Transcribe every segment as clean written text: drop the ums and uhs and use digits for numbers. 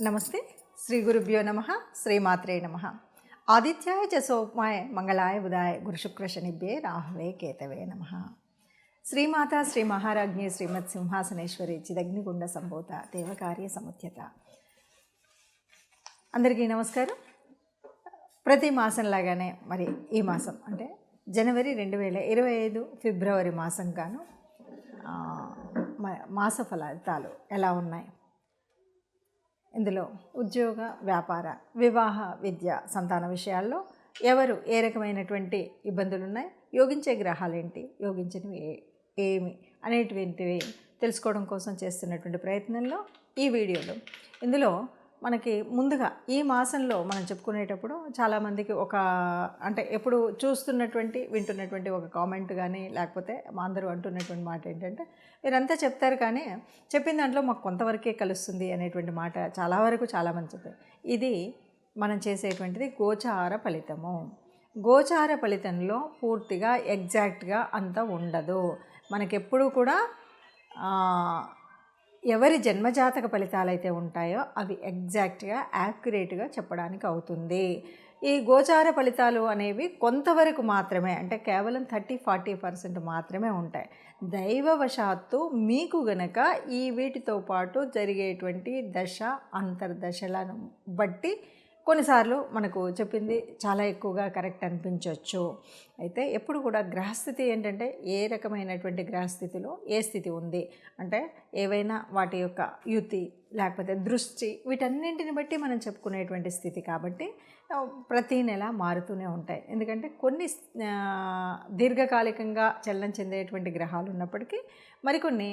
నమస్తే. శ్రీ గురుభ్యో నమ. శ్రీమాత్రే నమ. ఆదిత్యాయ చ సోమాయ మంగళాయ బుధాయ గురుశుక్ర శనిభ్యే రాహవే కేతవే నమ. శ్రీమాత శ్రీ మహారాజ్ఞి శ్రీమత్ సింహాసనేశ్వరి చిదగ్నిగుండ సంభూత దేవకార్య సముద్యత. అందరికీ నమస్కారం. ప్రతి మాసంలాగానే మరి ఈ మాసం అంటే జనవరి 2025 ఫిబ్రవరి మాసం గాను మాస ఫలితాలు ఎలా ఉన్నాయి, ఇందులో ఉద్యోగ, వ్యాపార, వివాహ, విద్య, సంతాన విషయాల్లో ఎవరు ఏ రకమైనటువంటి ఇబ్బందులు ఉన్నాయి, యోగించే గ్రహాలు ఏంటి, యోగించినవి ఏమి అనేటువంటివి తెలుసుకోవడం కోసం చేస్తున్నటువంటి ప్రయత్నంలో ఈ వీడియోలో ఇందులో మనకి ముందుగా ఈ మాసంలో మనం చెప్పుకునేటప్పుడు చాలామందికి అంటే ఎప్పుడు చూస్తున్నటువంటి వింటున్నటువంటి ఒక కామెంట్ కానీ లేకపోతే మా అందరూ అంటున్నటువంటి మాట ఏంటంటే, మీరంతా చెప్తారు కానీ చెప్పిన దాంట్లో మాకు కొంతవరకే కలుస్తుంది అనేటువంటి మాట చాలా వరకు చాలామంది చెప్పారు. ఇది మనం చేసేటువంటిది గోచార ఫలితము. గోచార ఫలితంలో పూర్తిగా ఎగ్జాక్ట్గా అంత ఉండదు. మనకెప్పుడు కూడా ఎవరి జన్మజాతక ఫలితాలు అయితే ఉంటాయో అవి ఎగ్జాక్ట్గా యాక్యురేట్గా చెప్పడానికి అవుతుంది. ఈ గోచార ఫలితాలు అనేవి కొంతవరకు మాత్రమే, అంటే కేవలం 30-40% మాత్రమే ఉంటాయి. దైవవశాత్తు మీకు గనక ఈ వీటితో పాటు జరిగేటువంటి దశ అంతర్దశలను బట్టి కొన్నిసార్లు మనకు చెప్పింది చాలా ఎక్కువగా కరెక్ట్ అనిపించవచ్చు. అయితే ఎప్పుడు కూడా గ్రహస్థితి ఏంటంటే ఏ రకమైనటువంటి గ్రహస్థితిలో ఏ స్థితి ఉంది అంటే ఏవైనా వాటి యొక్క యుతి లేకపోతే దృష్టి వీటన్నింటిని బట్టి మనం చెప్పుకునేటువంటి స్థితి కాబట్టి ప్రతీ నెల మారుతూనే ఉంటాయి. ఎందుకంటే కొన్ని దీర్ఘకాలికంగా చలనం చెందేటువంటి గ్రహాలు ఉన్నప్పటికీ మరికొన్ని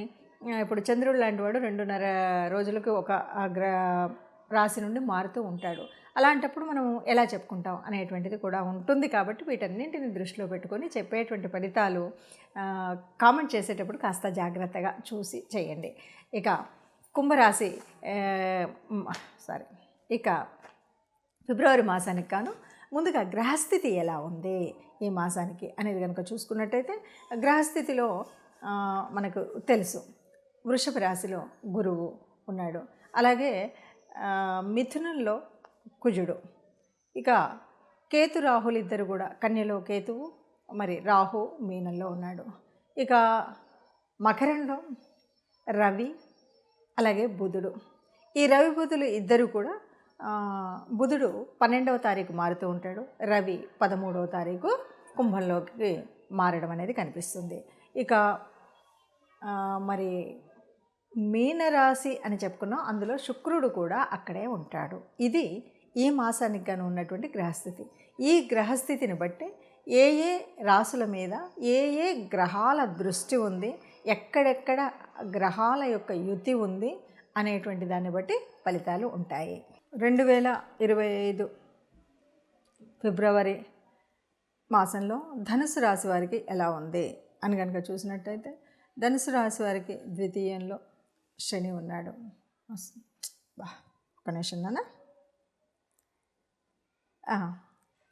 ఇప్పుడు చంద్రుడు లాంటి వాడు 2.5 రోజులకు ఒక రాశి నుండి మారుతూ ఉంటాడు. అలాంటప్పుడు మనం ఎలా చెప్పుకుంటాం అనేటువంటిది కూడా ఉంటుంది. కాబట్టి వీటన్నింటిని దృష్టిలో పెట్టుకొని చెప్పేటువంటి ఫలితాలు కామెంట్ చేసేటప్పుడు కాస్త జాగ్రత్తగా చూసి చేయండి. ఇక కుంభరాశి ఇక ఫిబ్రవరి మాసానికి గాను ముందుగా గ్రహస్థితి ఎలా ఉంది ఈ మాసానికి అనేది కనుక చూసుకున్నట్టయితే, గ్రహస్థితిలో మనకు తెలుసు వృషభ రాశిలో గురువు ఉన్నాడు, అలాగే మిథునంలో కుజుడు, ఇక కేతు రాహులు ఇద్దరు కూడా కన్యలో కేతువు, మరి రాహు మీనంలో ఉన్నాడు. ఇక మకరంలో రవి, అలాగే బుధుడు. ఈ రవి బుధులు ఇద్దరు కూడా బుధుడు 12వ తారీఖు మారుతూ ఉంటాడు, రవి 13వ తారీఖు కుంభంలోకి మారడం అనేది కనిపిస్తుంది. ఇక మరి మీనరాశి అని చెప్పుకున్నాం, అందులో శుక్రుడు కూడా అక్కడే ఉంటాడు. ఇది ఈ మాసానికి గాను ఉన్నటువంటి గ్రహస్థితి. ఈ గ్రహస్థితిని బట్టి ఏ ఏ రాశుల మీద ఏ ఏ గ్రహాల దృష్టి ఉంది, ఎక్కడెక్కడ గ్రహాల యొక్క యుతి ఉంది అనేటువంటి దాన్ని బట్టి ఫలితాలు ఉంటాయి. 2025 ఫిబ్రవరి మాసంలో ధనుసు రాశి వారికి ఎలా ఉంది అని కనుక చూసినట్టయితే, ధనుసు రాశి వారికి ద్వితీయంలో శని ఉన్నాడు. ఒక నిమిషం నాన్న.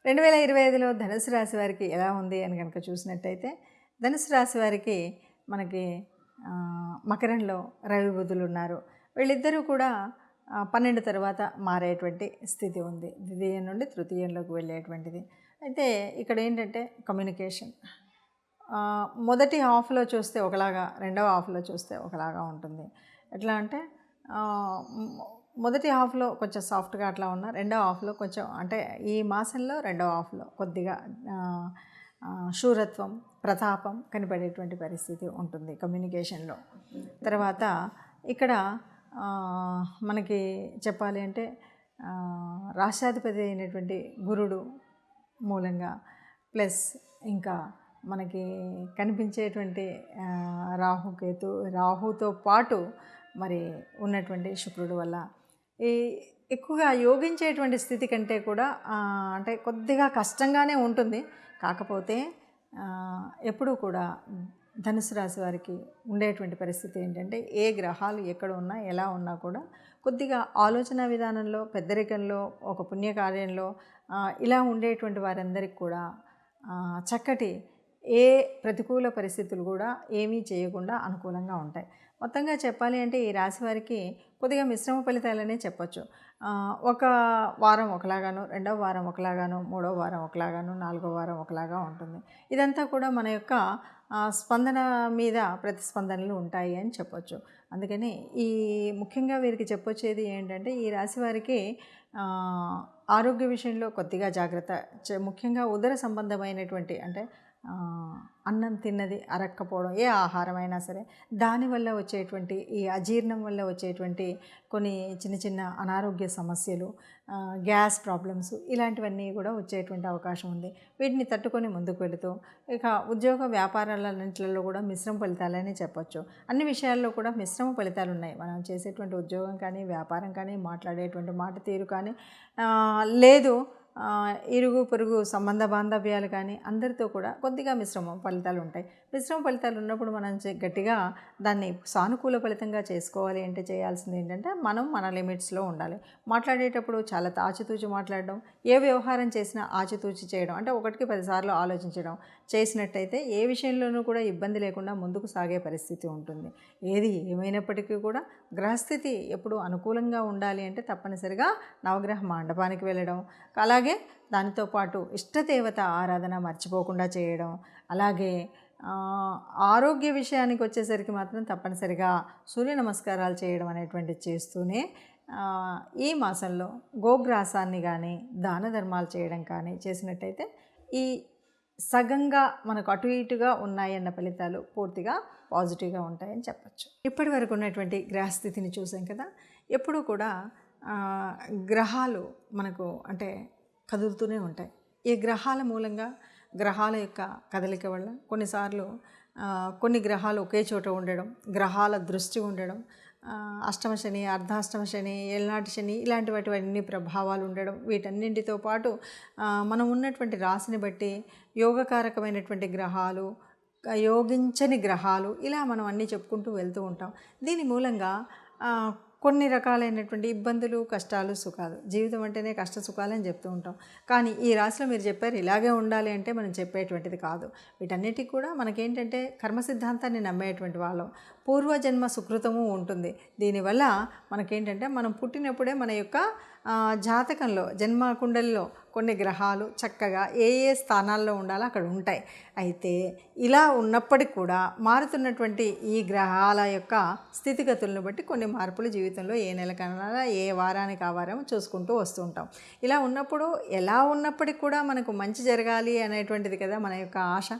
2025లో ధనుసు రాశి వారికి ఎలా ఉంది అని కనుక చూసినట్టయితే, ధనుసు రాశి వారికి మనకి మకరంలో రవి బుధులు ఉన్నారు. వీళ్ళిద్దరూ కూడా 12 తర్వాత మారేటువంటి స్థితి ఉంది, ద్వితీయం నుండి తృతీయంలోకి వెళ్ళేటువంటిది. అయితే ఇక్కడ ఏంటంటే కమ్యూనికేషన్ మొదటి హాఫ్లో చూస్తే ఒకలాగా, రెండవ హాఫ్లో చూస్తే ఒకలాగా ఉంటుంది. ఎట్లా అంటే మొదటి హాఫ్లో కొంచెం సాఫ్ట్గా అట్లా ఉన్న, రెండవ హాఫ్లో కొంచెం అంటే ఈ మాసంలో రెండవ హాఫ్లో కొద్దిగా శూరత్వం, ప్రతాపం కనపడేటువంటి పరిస్థితి ఉంటుంది కమ్యూనికేషన్లో. తర్వాత ఇక్కడ మనకి చెప్పాలి అంటే రాష్ట్రాధిపతి అయినటువంటి గురుడు మూలంగా ప్లస్ ఇంకా మనకి కనిపించేటువంటి రాహుతో పాటు మరి ఉన్నటువంటి శుక్రుడు వల్ల ఈ ఎక్కువగా యోగించేటువంటి స్థితి కంటే కూడా అంటే కొద్దిగా కష్టంగానే ఉంటుంది. కాకపోతే ఎప్పుడూ కూడా ధనుసు రాశి వారికి ఉండేటువంటి పరిస్థితి ఏంటంటే, ఏ గ్రహాలు ఎక్కడ ఉన్నా ఎలా ఉన్నా కూడా కొద్దిగా ఆలోచన విధానంలో, పెద్దరికంలో, ఒక పుణ్యకార్యంలో ఇలా ఉండేటువంటి వారందరికీ కూడా చక్కటి ఏ ప్రతికూల పరిస్థితులు కూడా ఏమీ చేయకుండా అనుకూలంగా ఉంటాయి. మొత్తంగా చెప్పాలి అంటే ఈ రాశి వారికి కొద్దిగా మిశ్రమ ఫలితాలనే చెప్పొచ్చు. ఒక వారం ఒకలాగాను, రెండవ వారం ఒకలాగాను, మూడవ వారం ఒకలాగాను, నాలుగో వారం ఒకలాగా ఉంటుంది. ఇదంతా కూడా మన యొక్క స్పందన మీద ప్రతిస్పందనలు ఉంటాయి అని చెప్పొచ్చు. అందుకని ఈ ముఖ్యంగా వీరికి చెప్పొచ్చేది ఏంటంటే ఈ రాశి వారికి ఆరోగ్య విషయంలో కొద్దిగా జాగ్రత్త, ముఖ్యంగా ఉదర సంబంధమైనటువంటి అంటే అన్నం తిన్నది అరక్కపోవడం, ఏ ఆహారమైనా సరే దానివల్ల వచ్చేటువంటి ఈ అజీర్ణం వల్ల వచ్చేటువంటి కొన్ని చిన్న చిన్న అనారోగ్య సమస్యలు, గ్యాస్ ప్రాబ్లమ్స్ ఇలాంటివన్నీ కూడా వచ్చేటువంటి అవకాశం ఉంది. వీటిని తట్టుకొని ముందుకు వెళుతూ ఇక ఉద్యోగ వ్యాపారాలన్నింటిలో కూడా మిశ్రమ ఫలితాలని చెప్పొచ్చు. అన్ని విషయాల్లో కూడా మిశ్రమ ఫలితాలు ఉన్నాయి. మనం చేసేటువంటి ఉద్యోగం కానీ, వ్యాపారం కానీ, మాట్లాడేటువంటి మాట తీరు కానీ, లేదు ఇరుగు పొరుగు సంబంధ బాంధవ్యాలు కానీ అందరితో కూడా కొద్దిగా మిశ్రమ ఫలితాలు ఉంటాయి. మిశ్రమ ఫలితాలు ఉన్నప్పుడు మనం గట్టిగా దాన్ని సానుకూల ఫలితంగా చేసుకోవాలి అంటే చేయాల్సింది ఏంటంటే మనం మన లిమిట్స్లో ఉండాలి. మాట్లాడేటప్పుడు చాలా ఆచితూచి మాట్లాడడం, ఏ వ్యవహారం చేసినా ఆచితూచి చేయడం, అంటే ఒకటికి 10 సార్లు ఆలోచించడం చేసినట్టయితే ఏ విషయంలోనూ కూడా ఇబ్బంది లేకుండా ముందుకు సాగే పరిస్థితి ఉంటుంది. ఏది ఏమైనప్పటికీ కూడా గ్రహస్థితి ఎప్పుడు అనుకూలంగా ఉండాలి అంటే తప్పనిసరిగా నవగ్రహ మండపానికి వెళ్ళడం, అలాగే దానితో పాటు ఇష్టదేవత ఆరాధన మర్చిపోకుండా చేయడం, అలాగే ఆరోగ్య విషయానికి వచ్చేసరికి మాత్రం తప్పనిసరిగా సూర్య నమస్కారాలు చేయడం అనేటువంటిది చేస్తూనే ఈ మాసంలో గోగ్రాసాన్ని కానీ దాన ధర్మాలు చేయడం కానీ చేసినట్టయితే ఈ సగంగా మనకు అటు ఇటుగా ఉన్నాయన్న ఫలితాలు పూర్తిగా పాజిటివ్గా ఉంటాయని చెప్పచ్చు. ఇప్పటి వరకు ఉన్నటువంటి గ్రహస్థితిని చూసాం కదా. ఎప్పుడూ కూడా గ్రహాలు మనకు అంటే కదులుతూనే ఉంటాయి. ఈ గ్రహాల మూలంగా గ్రహాల యొక్క కదలిక వల్ల కొన్నిసార్లు కొన్ని గ్రహాలు ఒకే చోట ఉండడం, గ్రహాల దృష్టి ఉండడం, అష్టమ శని, అర్ధాష్టమ శని, ఏళ్ళనాటి శని ఇలాంటి వాటివన్నీ ప్రభావాలు ఉండడం, వీటన్నింటితో పాటు మనం ఉన్నటువంటి రాశిని బట్టి యోగకారకమైనటువంటి గ్రహాలు, యోగించని గ్రహాలు, ఇలా మనం అన్నీ చెప్పుకుంటూ వెళ్తూ ఉంటాం. దీని మూలంగా కొన్ని రకాలైనటువంటి ఇబ్బందులు, కష్టాలు, సుఖాలు, జీవితం అంటేనే కష్ట సుఖాలని చెప్తూ ఉంటాం. కానీ ఈ రాశిలో మీరు చెప్పారు ఇలాగే ఉండాలి అంటే మనం చెప్పేటువంటిది కాదు. వీటన్నిటికి కూడా మనకేంటంటే కర్మ సిద్ధాంతాన్ని నమ్మేటువంటి వాళ్ళం, పూర్వజన్మ సుకృతము ఉంటుంది. దీనివల్ల మనకేంటంటే మనం పుట్టినప్పుడే మన యొక్క జాతకంలో జన్మ కుండలిలో కొన్ని గ్రహాలు చక్కగా ఏ ఏ స్థానాల్లో ఉండాలో అక్కడ ఉంటాయి. అయితే ఇలా ఉన్నప్పటికీ కూడా మారుతున్నటువంటి ఈ గ్రహాల యొక్క స్థితిగతులను బట్టి కొన్ని మార్పులు జీవితంలో ఏ నెలకన్నా ఏ వారానికి ఆ వారం చూసుకుంటూ వస్తూ ఉంటాం. ఇలా ఉన్నప్పుడు ఎలా ఉన్నప్పటికీ కూడా మనకు మంచి జరగాలి అనేటువంటిది కదా మన యొక్క ఆశ.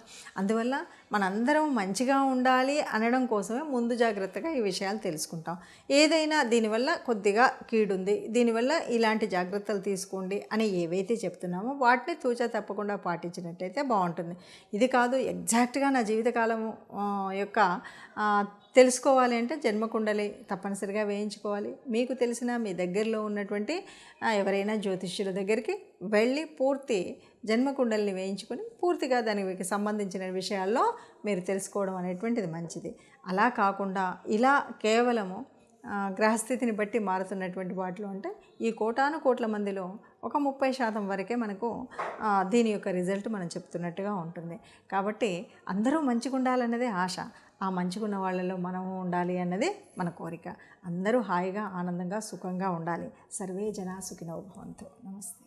అందువల్ల మనందరం మంచిగా ఉండాలి అనడం కోసమే ముందు జాగ్రత్తగా ఈ విషయాలు తెలుసుకుంటాం. ఏదైనా దీనివల్ల కొద్దిగా కీడుంది, దీనివల్ల ఇలాంటి జాగ్రత్తలు తీసుకోండి అని ఏవైతే చెప్తున్నామో వాటిని తూచా తప్పకుండా పాటించినట్టయితే బాగుంటుంది. ఇది కాదు ఎగ్జాక్ట్గా నా జీవితకాలం యొక్క తెలుసుకోవాలి అంటే జన్మకుండలి తప్పనిసరిగా వేయించుకోవాలి. మీకు తెలిసిన మీ దగ్గరలో ఉన్నటువంటి ఎవరైనా జ్యోతిష్యుల దగ్గరికి వెళ్ళి పూర్తి జన్మకుండలిని వేయించుకొని పూర్తిగా దానికి సంబంధించిన విషయాల్లో మీరు తెలుసుకోవడం అనేటువంటిది మంచిది. అలా కాకుండా ఇలా కేవలము గ్రహస్థితిని బట్టి మారుతున్నటువంటి వాటిలో అంటే ఈ కోటాను కోట్ల మందిలో ఒక 30% వరకే మనకు దీని యొక్క రిజల్ట్ మనం చెప్తున్నట్టుగా ఉంటుంది. కాబట్టి అందరూ మంచిగా ఉండాలన్నదే ఆశ. ఆ మంచిగా ఉన్న వాళ్ళలో మనము ఉండాలి అన్నదే మన కోరిక. అందరూ హాయిగా ఆనందంగా సుఖంగా ఉండాలి. సర్వే జనా సుఖినో భవంతు. నమస్తే.